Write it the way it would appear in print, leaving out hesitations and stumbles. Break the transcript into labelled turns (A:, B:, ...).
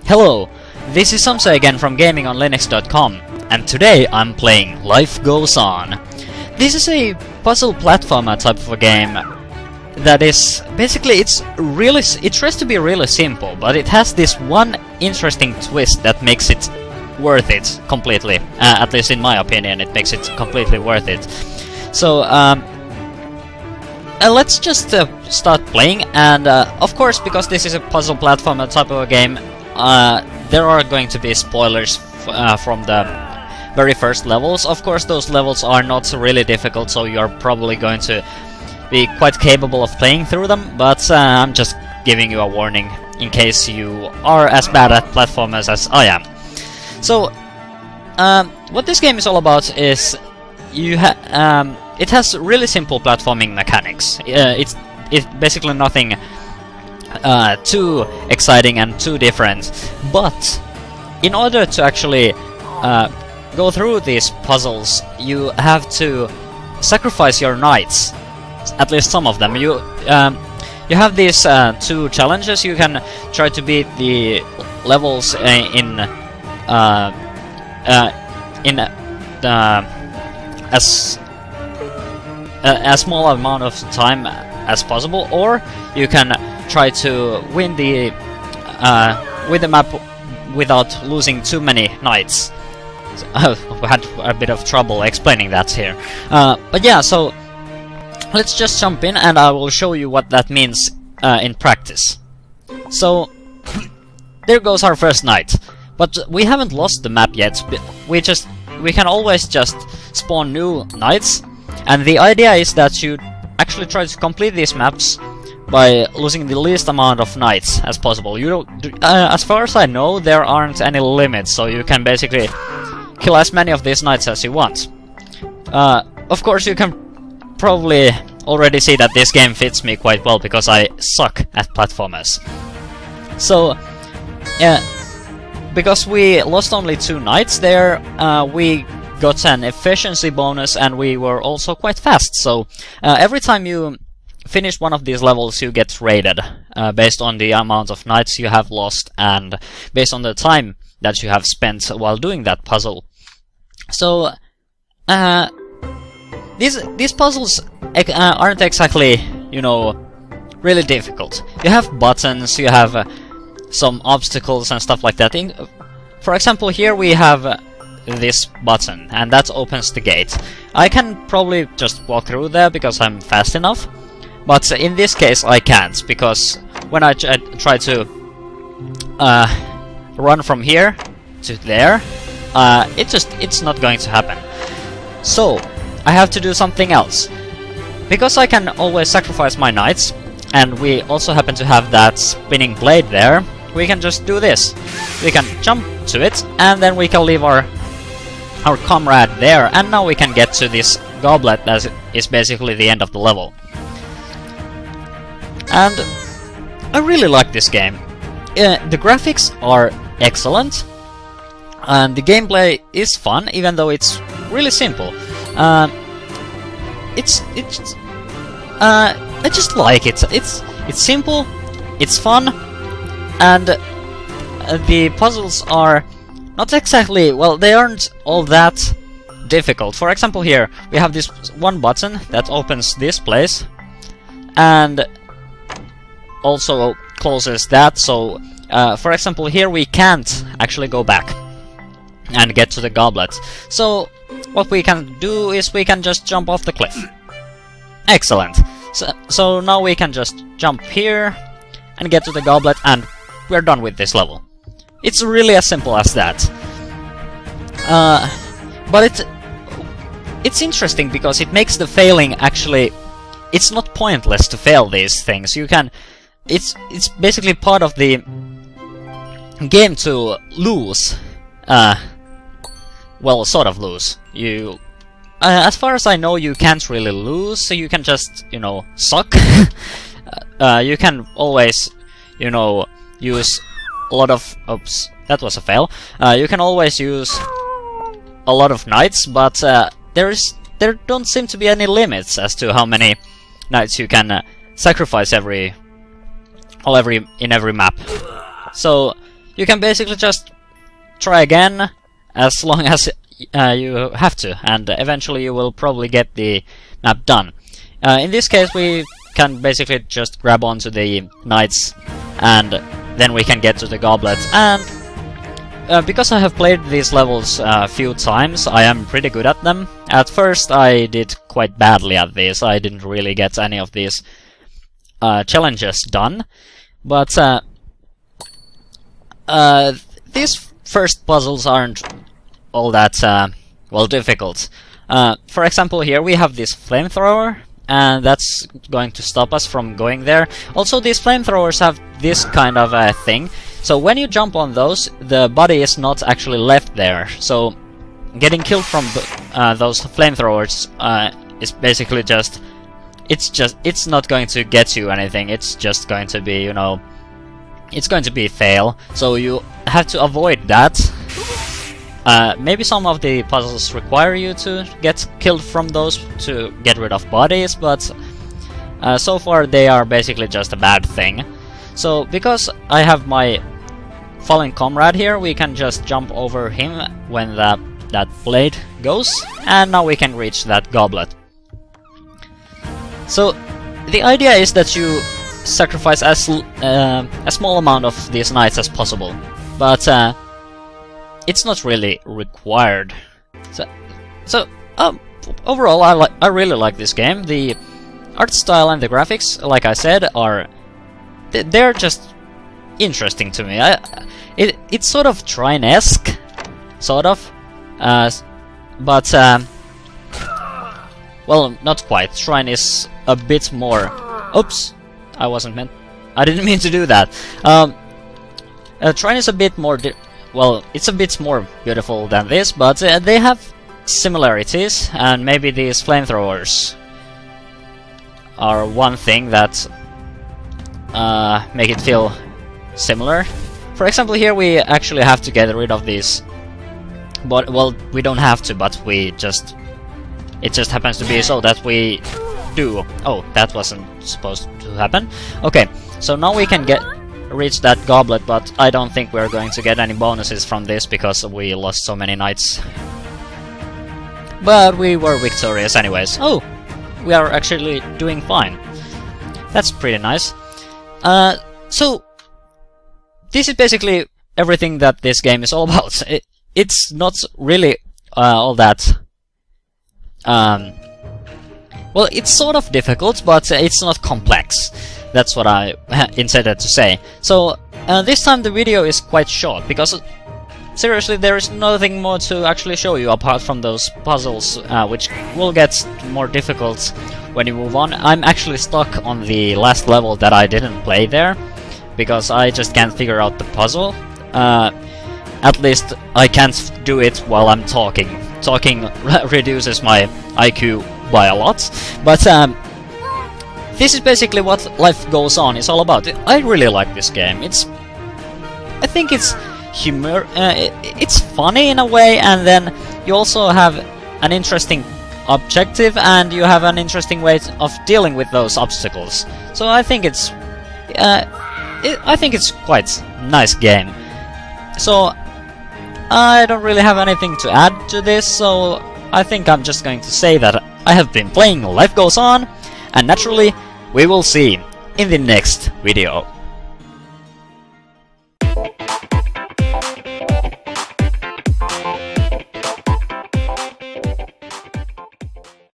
A: Hello, this is Samsa again from GamingonLinux.com, and today I'm playing Life Goes On. This is a puzzle platformer type of a game that is basically it tries to be really simple, but it has this one interesting twist that makes it worth it completely. At least in my opinion, it makes it completely worth it. So let's just start playing, and of course, because this is a puzzle platformer type of a game, there are going to be spoilers from the very first levels. Of course, those levels are not really difficult, so you're probably going to be quite capable of playing through them, but I'm just giving you a warning in case you are as bad at platformers as I am. So, what this game is all about is it has really simple platforming mechanics. It's basically nothing too exciting and too different, but in order to actually go through these puzzles, you have to sacrifice your knights, at least some of them. You have these two challenges. You can try to beat the levels in a small amount of time as possible, or you can try to win the map without losing too many knights. So, I had a bit of trouble explaining that here, but yeah. So let's just jump in, and I will show you what that means in practice. So there goes our first knight, but we haven't lost the map yet. We can always just spawn new knights, and the idea is that you actually try to complete these maps by losing the least amount of knights as possible. You don't, as far as I know, there aren't any limits, so you can basically kill as many of these knights as you want. Of course, you can probably already see that this game fits me quite well because I suck at platformers. So, because we lost only 2 knights there, we got an efficiency bonus, and we were also quite fast. So every time you finish one of these levels, you get rated based on the amount of knights you have lost and based on the time that you have spent while doing that puzzle. So these puzzles aren't exactly, you know, really difficult. You have buttons, you have some obstacles and stuff like that. For example, here we have this button, and that opens the gate. I can probably just walk through there because I'm fast enough, but in this case I can't, because when I try to run from here to there, it's not going to happen. So I have to do something else. Because I can always sacrifice my knights, and we also happen to have that spinning blade there, we can just do this. We can jump to it, and then we can leave our comrade there, and now we can get to this goblet that is basically the end of the level. And I really like this game. The graphics are excellent, and the gameplay is fun, even though it's really simple. I just like it. It's simple, it's fun, and the puzzles are not exactly, well, they aren't all that difficult. For example, here we have this one button that opens this place and also closes that. So for example, here we can't actually go back and get to the goblet. So what we can do is we can just jump off the cliff. Excellent. So now we can just jump here and get to the goblet, and we're done with this level. It's really as simple as that. But it's interesting because it makes the failing actually... It's not pointless to fail these things. You can... It's basically part of the game to lose. Well, sort of lose. You... as far as I know, you can't really lose, so you can just, you know, suck. You can always, you know, use a lot of... Oops, that was a fail. You can always use a lot of knights, but there don't seem to be any limits as to how many knights you can sacrifice in every map. So you can basically just try again as long as you have to, and eventually you will probably get the map done. In this case, we can basically just grab onto the knights, and then we can get to the goblets. And because I have played these levels a few times, I am pretty good at them. At first I did quite badly at these. I didn't really get any of these challenges done. But these first puzzles aren't all that well, difficult. For example, here we have this flamethrower, and that's going to stop us from going there. Also, these flamethrowers have this kind of thing. So when you jump on those, the body is not actually left there. So getting killed from those flamethrowers is basically just... It's not going to get you anything. It's just going to be, you know... It's going to be a fail. So you have to avoid that. Maybe some of the puzzles require you to get killed from those to get rid of bodies, but so far they are basically just a bad thing. So because I have my fallen comrade here, we can just jump over him when that blade goes, and now we can reach that goblet. So the idea is that you sacrifice a small amount of these knights as possible, but it's not really required. So overall, I really like this game. The art style and the graphics, like I said, they're just interesting to me. It's sort of Trine-esque, sort of, but well, not quite. Trine is a bit more. Oops, I didn't mean to do that. Trine is a bit more. Well, it's a bit more beautiful than this, but they have similarities, and maybe these flamethrowers are one thing that make it feel similar. For example, here we actually have to get rid of these, but well, we don't have to, but it just happens to be so that we do. Oh, that wasn't supposed to happen. Okay, so now we can reach that goblet, but I don't think we're going to get any bonuses from this because we lost so many knights. But we were victorious anyways. Oh, we are actually doing fine. That's pretty nice. So this is basically everything that this game is all about. It's not really all that... well, it's sort of difficult, but it's not complex. That's what I intended to say. So this time the video is quite short, because seriously there is nothing more to actually show you apart from those puzzles, which will get more difficult when you move on. I'm actually stuck on the last level that I didn't play there, because I just can't figure out the puzzle. At least I can't do it while I'm talking. Talking reduces my IQ by a lot, but this is basically what Life Goes On is all about. I really like this game. I think it's humor. It's funny in a way, and then you also have an interesting objective, and you have an interesting way of dealing with those obstacles. So I think it's quite a nice game. So I don't really have anything to add to this, so I think I'm just going to say that I have been playing Life Goes On, and naturally we will see in the next video.